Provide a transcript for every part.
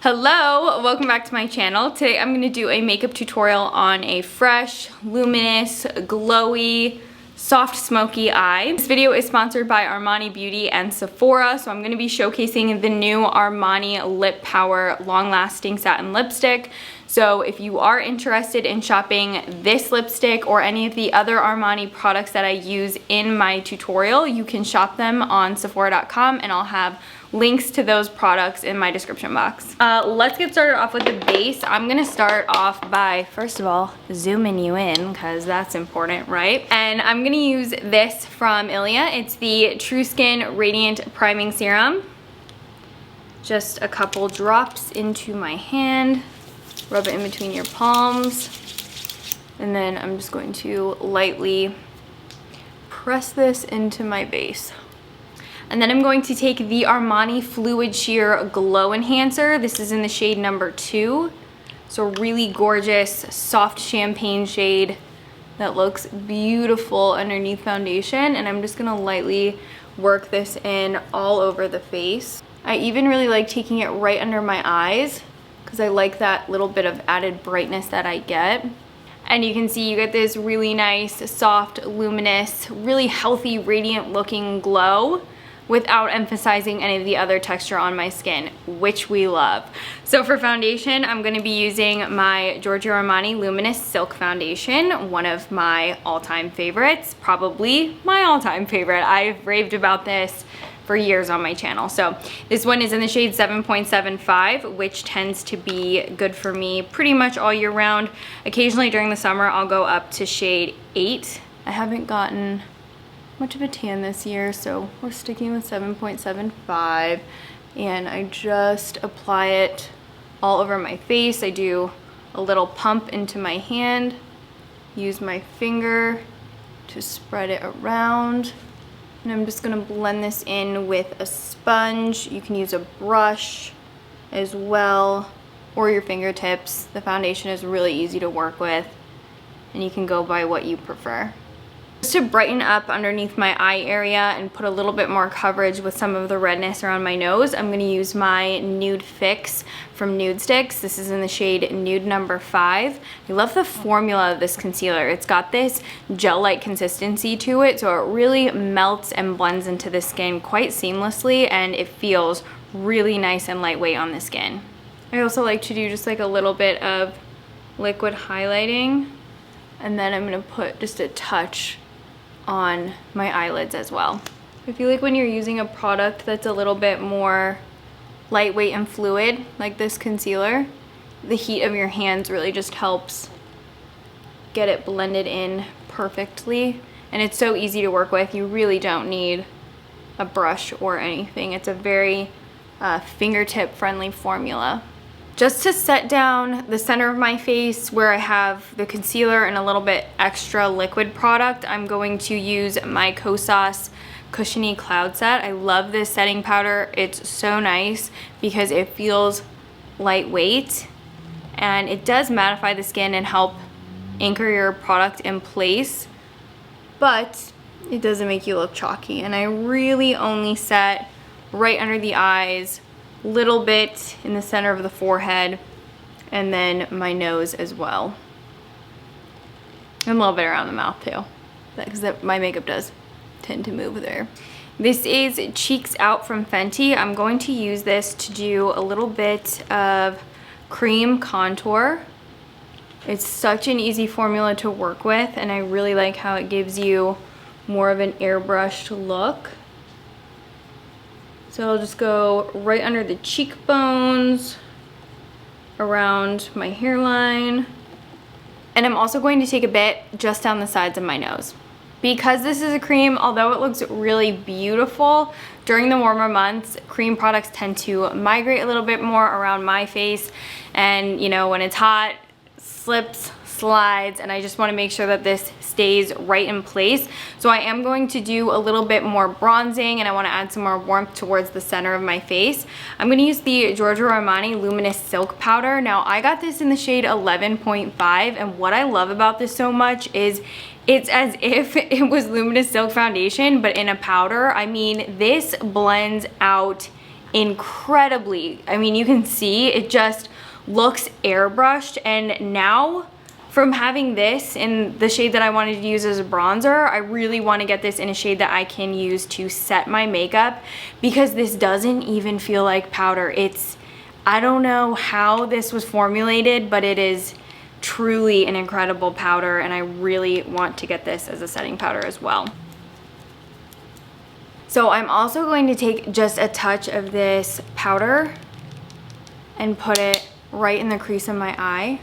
Hello, welcome back to my channel. Today I'm going to do a makeup tutorial on a fresh, luminous, glowy, soft, smoky eye. This video is sponsored by Armani Beauty and Sephora, so I'm going to be showcasing the new Armani Lip Power Long-Lasting Satin Lipstick. So if you are interested in shopping this lipstick or any of the other Armani products that I use in my tutorial, you can shop them on Sephora.com, and I'll have links to those products in my description box. Let's get started off with the base. I'm gonna start off by, first of all, zooming you in, because that's important, right? And I'm gonna use this from Ilia. It's the True Skin Radiant Priming Serum. Just a couple drops into my hand. Rub it in between your palms. And then I'm just going to lightly press this into my base. And then I'm going to take the Armani Fluid Sheer Glow Enhancer. This is in the shade number 2. So really gorgeous, soft champagne shade that looks beautiful underneath foundation. And I'm just gonna lightly work this in all over the face. I even really like taking it right under my eyes because I like that little bit of added brightness that I get. And you can see you get this really nice, soft, luminous, really healthy, radiant looking glow without emphasizing any of the other texture on my skin, which we love. So for foundation, I'm gonna be using my Giorgio Armani Luminous Silk Foundation, one of my all-time favorites, probably my all-time favorite. I've raved about this for years on my channel. So this one is in the shade 7.75, which tends to be good for me pretty much all year round. Occasionally during the summer, I'll go up to shade 8. I haven't gotten much of a tan this year, so we're sticking with 7.75, and I just apply it all over my face. I do a little pump into my hand, use my finger to spread it around, and I'm just gonna blend this in with a sponge. You can use a brush as well, or your fingertips. The foundation is really easy to work with, and you can go by what you prefer. Just to brighten up underneath my eye area and put a little bit more coverage with some of the redness around my nose, I'm going to use my Nude Fix from Nude Sticks. This is in the shade Nude number 5. I love the formula of this concealer. It's got this gel-like consistency to it, so it really melts and blends into the skin quite seamlessly, and it feels really nice and lightweight on the skin. I also like to do just like a little bit of liquid highlighting, and then I'm going to put just a touch on my eyelids as well. I feel like when you're using a product that's a little bit more lightweight and fluid, like this concealer, the heat of your hands really just helps get it blended in perfectly. And it's so easy to work with. You really don't need a brush or anything. It's a very fingertip friendly formula. Just to set down the center of my face where I have the concealer and a little bit extra liquid product, I'm going to use my Kosas Cushiony Cloud Set. I love this setting powder. It's so nice because it feels lightweight, and it does mattify the skin and help anchor your product in place, but it doesn't make you look chalky. And I really only set right under the eyes, little bit in the center of the forehead, and then my nose as well, and a little bit around the mouth too, because my makeup does tend to move there. This is Cheeks Out from Fenty. I'm going to use this to do a little bit of cream contour. It's such an easy formula to work with, and I really like how it gives you more of an airbrushed look. So I'll just go right under the cheekbones, around my hairline, and I'm also going to take a bit just down the sides of my nose. Because this is a cream, although it looks really beautiful, during the warmer months, cream products tend to migrate a little bit more around my face, and you know, when it's hot, slips, slides, and I just want to make sure that this stays right in place. So I am going to do a little bit more bronzing, and I want to add some more warmth towards the center of my face. I'm going to use the Giorgio Armani Luminous Silk Powder. Now I got this in the shade 11.5, and what I love about this so much is it's as if it was Luminous Silk Foundation, but in a powder. I mean, this blends out incredibly. I mean, you can see it just looks airbrushed, and now from having this in the shade that I wanted to use as a bronzer, I really want to get this in a shade that I can use to set my makeup, because this doesn't even feel like powder. I don't know how this was formulated, but it is truly an incredible powder, and I really want to get this as a setting powder as well. So I'm also going to take just a touch of this powder and put it right in the crease of my eye,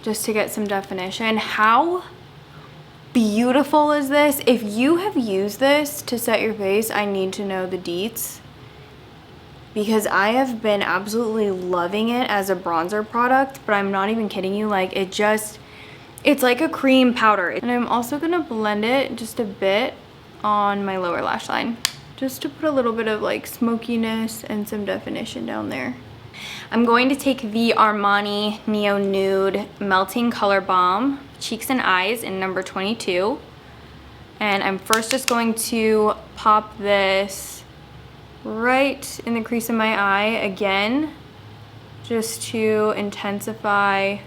just to get some definition. How beautiful is this? If you have used this to set your face, I need to know the deets, because I have been absolutely loving it as a bronzer product, but I'm not even kidding you. Like, it's like a cream powder. And I'm also gonna blend it just a bit on my lower lash line, just to put a little bit of like smokiness and some definition down there. I'm going to take the Armani Neo Nude Melting Color Balm Cheeks and Eyes in number 22. And I'm first just going to pop this right in the crease of my eye again, just to intensify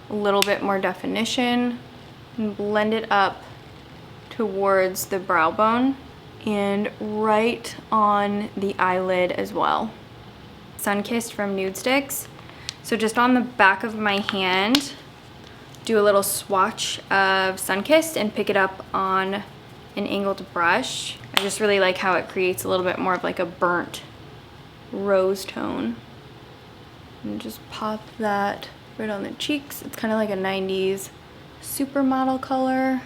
a little bit more definition, and blend it up towards the brow bone and right on the eyelid as well. Sunkissed from Nude Sticks. So just on the back of my hand, do a little swatch of Sunkissed and pick it up on an angled brush. I just really like how it creates a little bit more of like a burnt rose tone. And just pop that right on the cheeks. It's kind of like a 90s supermodel color.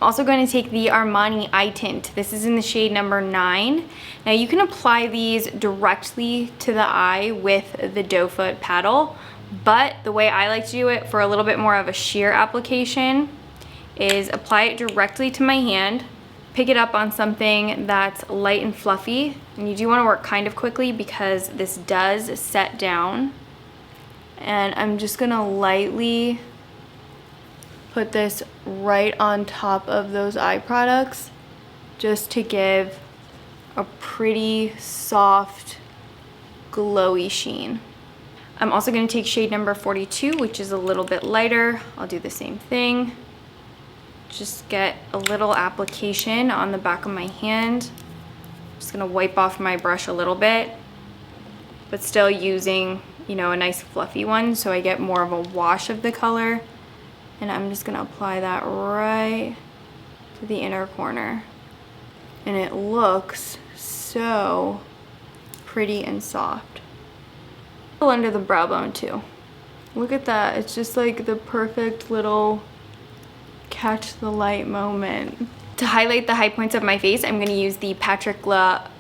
I'm also going to take the Armani Eye Tint. This is in the shade number 9. Now you can apply these directly to the eye with the doe foot paddle, but the way I like to do it for a little bit more of a sheer application is apply it directly to my hand, pick it up on something that's light and fluffy, and you do want to work kind of quickly because this does set down. And I'm just gonna lightly put this right on top of those eye products, just to give a pretty soft, glowy sheen. I'm also gonna take shade number 42, which is a little bit lighter. I'll do the same thing. Just get a little application on the back of my hand. Just gonna wipe off my brush a little bit, but still using, you know, a nice fluffy one so I get more of a wash of the color. And I'm just gonna apply that right to the inner corner. And it looks so pretty and soft. Under the brow bone too. Look at that, it's just like the perfect little catch the light moment. To highlight the high points of my face, I'm gonna use the Patrick Ta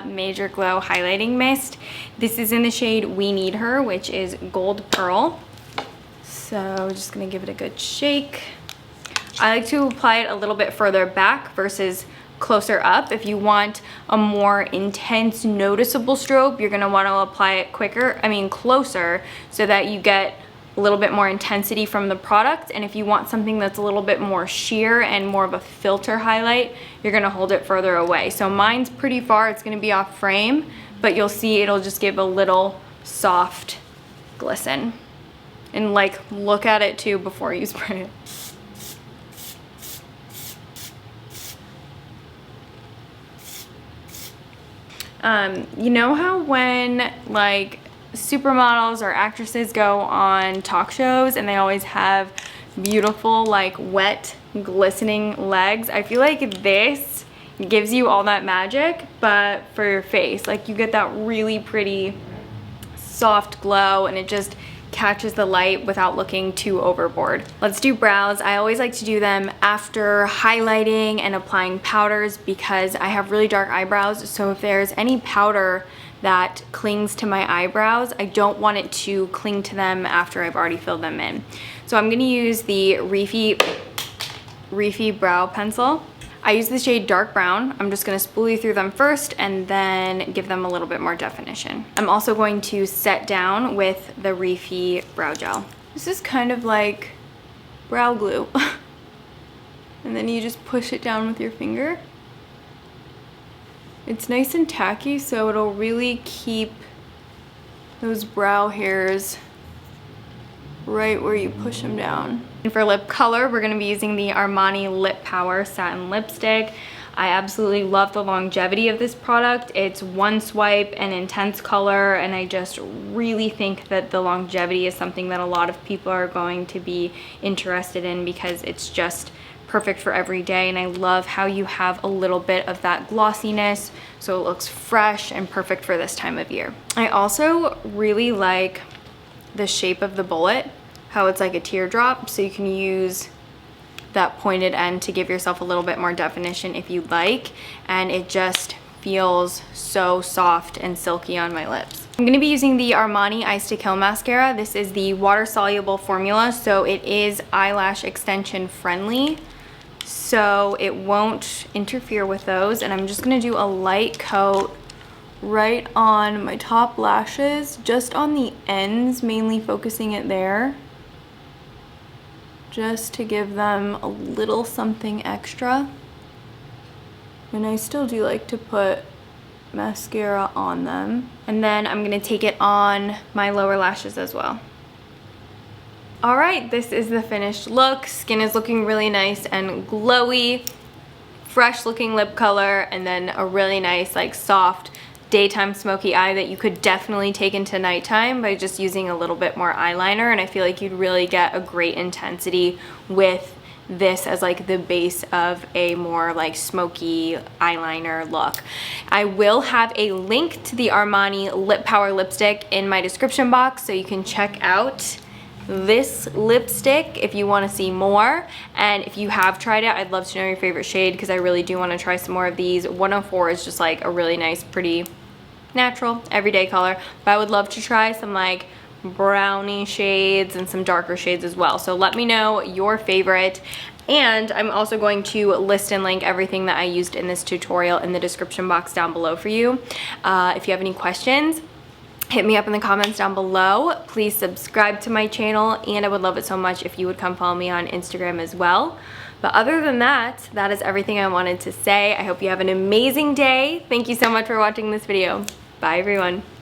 Major Glow Highlighting Mist. This is in the shade We Need Her, which is Gold Pearl. So just gonna give it a good shake. I like to apply it a little bit further back versus closer up. If you want a more intense, noticeable strobe, you're gonna wanna apply it closer, so that you get a little bit more intensity from the product. And if you want something that's a little bit more sheer and more of a filter highlight, you're gonna hold it further away. So mine's pretty far, it's gonna be off frame, but you'll see it'll just give a little soft glisten. And like, look at it too before you spray it. You know how when like supermodels or actresses go on talk shows and they always have beautiful like wet glistening legs? I feel like this gives you all that magic, but for your face. Like, you get that really pretty soft glow, and it just catches the light without looking too overboard. Let's do brows. I always like to do them after highlighting and applying powders because I have really dark eyebrows. So if there's any powder that clings to my eyebrows, I don't want it to cling to them after I've already filled them in. So I'm gonna use the Reefy Brow Pencil. I use the shade Dark Brown. I'm just gonna spoolie through them first and then give them a little bit more definition. I'm also going to set down with the Reefy Brow Gel. This is kind of like brow glue. And then you just push it down with your finger. It's nice and tacky, so it'll really keep those brow hairs right where you push them down. And for lip color, we're gonna be using the Armani Lip Power Satin Lipstick. I absolutely love the longevity of this product. It's one swipe and intense color, and I just really think that the longevity is something that a lot of people are going to be interested in because it's just perfect for every day. And I love how you have a little bit of that glossiness, so it looks fresh and perfect for this time of year. I also really like the shape of the bullet, how it's like a teardrop, so you can use that pointed end to give yourself a little bit more definition if you'd like, and it just feels so soft and silky on my lips. I'm gonna be using the Armani Ice to Kill mascara. This is the water soluble formula, so it is eyelash extension friendly, so it won't interfere with those. And I'm just gonna do a light coat right on my top lashes, just on the ends, mainly focusing it there, just to give them a little something extra. And I still do like to put mascara on them. And then I'm gonna take it on my lower lashes as well. All right, this is the finished look. Skin is looking really nice and glowy, fresh looking lip color, and then a really nice like soft daytime smoky eye that you could definitely take into nighttime by just using a little bit more eyeliner. And I feel like you'd really get a great intensity with this as like the base of a more like smoky eyeliner look. I will have a link to the Armani Lip Power lipstick in my description box, so you can check out this lipstick if you want to see more. And if you have tried it, I'd love to know your favorite shade, because I really do want to try some more of these. 104 is just like a really nice, pretty, natural, everyday color, but I would love to try some like brownie shades and some darker shades as well. So let me know your favorite. And I'm also going to list and link everything that I used in this tutorial in the description box down below for you. If you have any questions, hit me up in the comments down below. Please subscribe to my channel, and I would love it so much if you would come follow me on Instagram as well. But other than that, that is everything I wanted to say. I hope you have an amazing day. Thank you so much for watching this video. Bye everyone.